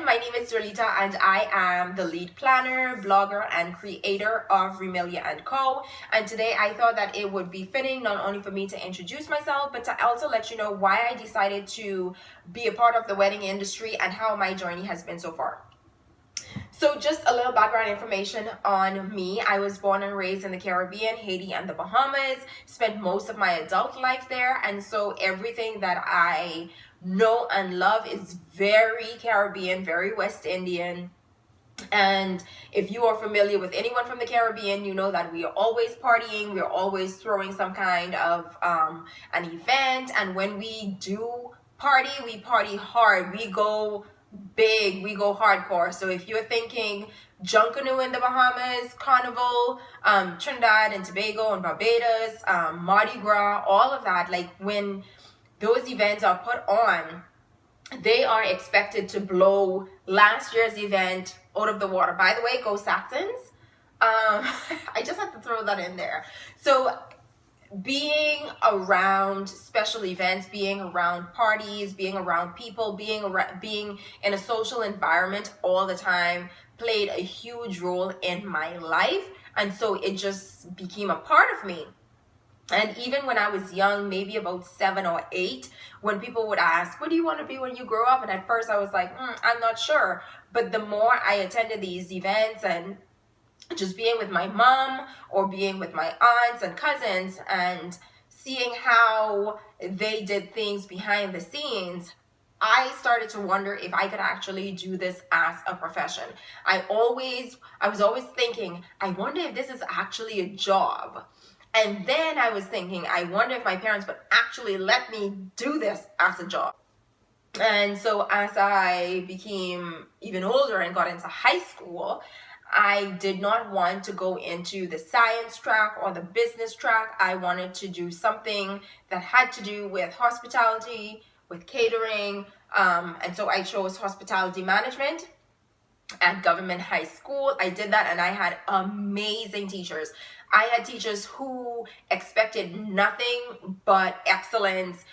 My name is Dorlita and I am the lead planner, blogger, and creator of Remelia & Co. And today I thought that it would be fitting not only for me to introduce myself, but to also let you know why I decided to be a part of the wedding industry and how my journey has been so far. So just a little background information on me. I was born and raised in the Caribbean, Haiti, and the Bahamas, spent most of my adult life there. And so everything that I know and love is very Caribbean, very West Indian. And if you are familiar with anyone from the Caribbean, you know that we are always partying, we're always throwing some kind of an event. And when we do party, we party hard. We go big, we go hardcore. So if you're thinking Junkanoo in the Bahamas, Carnival, Trinidad and Tobago and Barbados, Mardi Gras, all of that, like when those events are put on, they are expected to blow last year's event out of the water. By the way, go Saxons. I just have to throw that in there. So being around special events, being around parties, being around people, being in a social environment all the time played a huge role in my life. And so it just became a part of me. And even when I was young, maybe about 7 or 8, when people would ask, what do you want to be when you grow up? And at first I was like, I'm not sure. But the more I attended these events and just being with my mom or being with my aunts and cousins and seeing how they did things behind the scenes, I started to wonder if I could actually do this as a profession. I was always thinking, I wonder if this is actually a job. And then I was thinking, I wonder if my parents would actually let me do this as a job. And so as I became even older and got into high school, I did not want to go into the science track or the business track. I wanted to do something that had to do with hospitality, with catering. And so I chose hospitality management at Government High School. I did that and I had amazing teachers. I had teachers who expected nothing but excellence,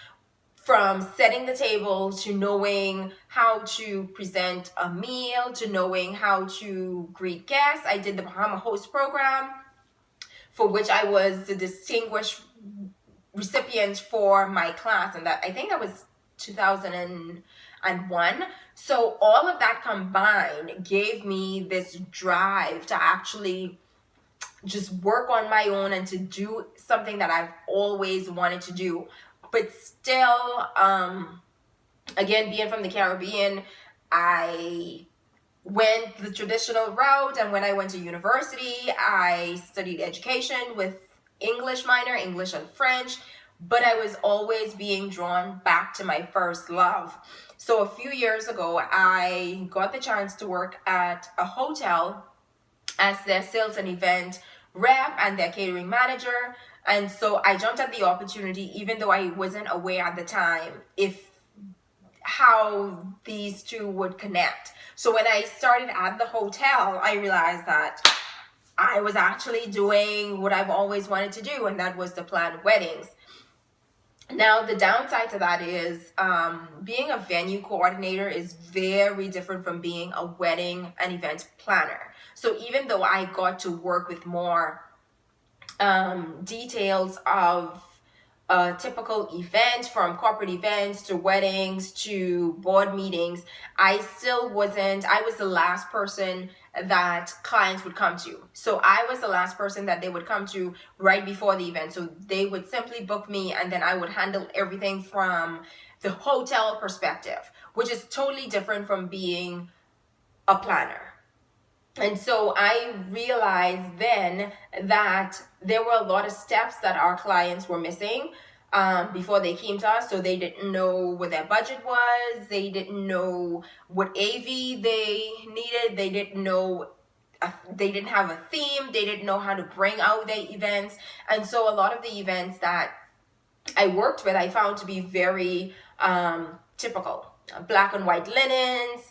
from setting the table to knowing how to present a meal, to knowing how to greet guests. I did the Bahama Host program, for which I was the distinguished recipient for my class, and that I think that was 2001. So all of that combined gave me this drive to actually just work on my own and to do something that I've always wanted to do. But still, again, being from the Caribbean, I went the traditional route. And when I went to university, I studied education with English minor, English and French. But I was always being drawn back to my first love. So a few years ago, I got the chance to work at a hotel as their sales and event rep and their catering manager. And so I jumped at the opportunity, even though I wasn't aware at the time how these two would connect. So when I started at the hotel, I realized that I was actually doing what I've always wanted to do, and that was to plan weddings. Now, the downside to that is being a venue coordinator is very different from being a wedding and event planner. So even though I got to work with more details of a typical event, from corporate events to weddings to board meetings, I was the last person that clients would come to. So I was the last person that they would come to right before the event. So they would simply book me, and then I would handle everything from the hotel perspective, which is totally different from being a planner. And so I realized then that there were a lot of steps that our clients were missing before they came to us. So they didn't know what their budget was. They didn't know what AV they needed. They didn't know. They didn't have a theme. They didn't know how to bring out their events. And so a lot of the events that I worked with, I found to be very typical. Black and white linens.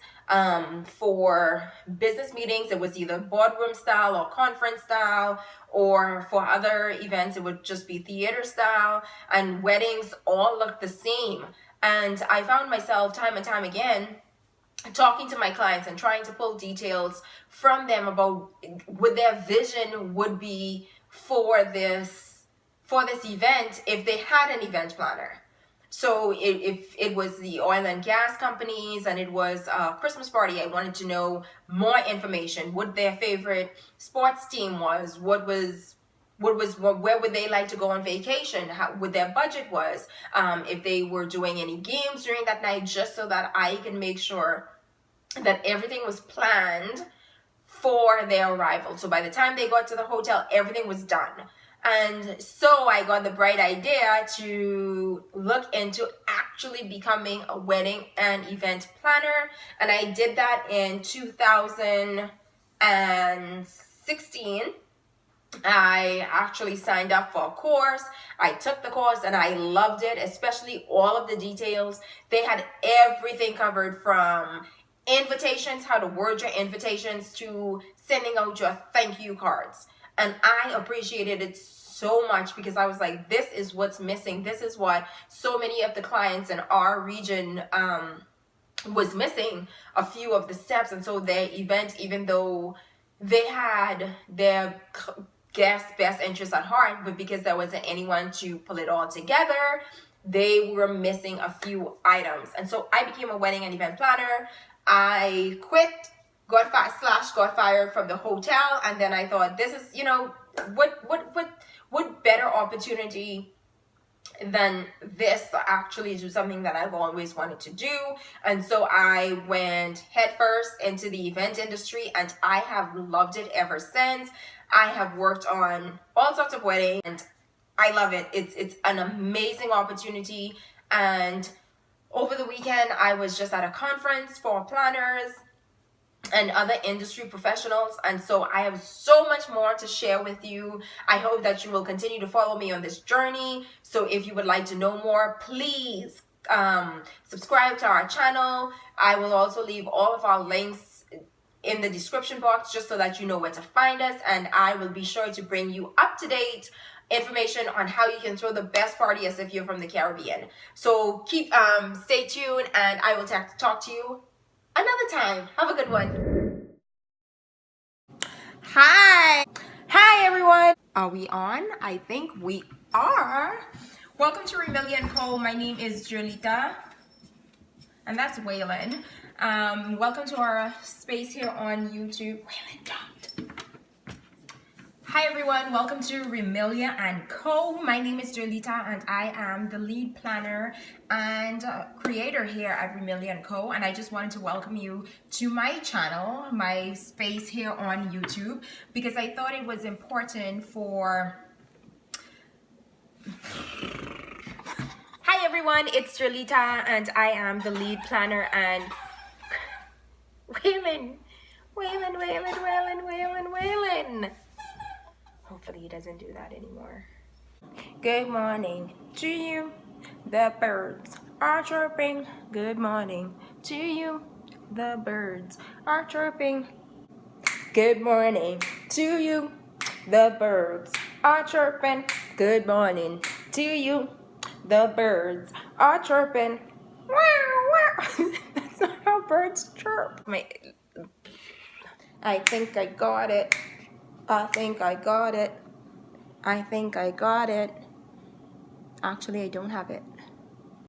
For business meetings, it was either boardroom style or conference style, or for other events, it would just be theater style, and weddings all looked the same. And I found myself time and time again talking to my clients and trying to pull details from them about what their vision would be for this event if they had an event planner. So if it was the oil and gas companies and it was a Christmas party, I wanted to know more information. What their favorite sports team was, where would they like to go on vacation, what their budget was, if they were doing any games during that night, just so that I can make sure that everything was planned for their arrival. So by the time they got to the hotel, everything was done. And so I got the bright idea to look into actually becoming a wedding and event planner. And I did that in 2016. I actually signed up for a course. I took the course and I loved it, especially all of the details. They had everything covered, from invitations, how to word your invitations, to sending out your thank you cards. And I appreciated it so much because I was like, this is what's missing. This is what so many of the clients in our region was missing, a few of the steps. And so their event, even though they had their guests' best interests at heart, but because there wasn't anyone to pull it all together, they were missing a few items. And so I became a wedding and event planner. I quit, got fired from the hotel, and then I thought, this is, what better opportunity than this to actually do something that I've always wanted to do. And so I went headfirst into the event industry, and I have loved it ever since. I have worked on all sorts of weddings, and I love it. It's an amazing opportunity. And over the weekend, I was just at a conference for planners and other industry professionals, and so I have so much more to share with you. I hope that you will continue to follow me on this journey. So if you would like to know more, please subscribe to our channel. I will also leave all of our links in the description box, just so that you know where to find us, and I will be sure to bring you up to date information on how you can throw the best party as if you're from the Caribbean. So stay tuned, and I will talk to you another time. Have a good one. Hi everyone. Are we on? I think we are. Welcome to Remillia & Co. My name is Jolita, and that's Waylon. Welcome to our space here on YouTube. Waylon, don't. Hi everyone, welcome to Remillia & Co. My name is Jolita, and I am the lead planner and creator here at Remillia & Co. And I just wanted to welcome you to my channel, my space here on YouTube, because I thought it was important for... Hi everyone, it's Jolita, and I am the lead planner and... Waylon. Hopefully he doesn't do that anymore. Good morning to you. The birds are chirping. Good morning to you. The birds are chirping. Good morning to you. The birds are chirping. Good morning to you. The birds are chirping. That's not how birds chirp. I think I got it. I think I got it. Actually, I don't have it.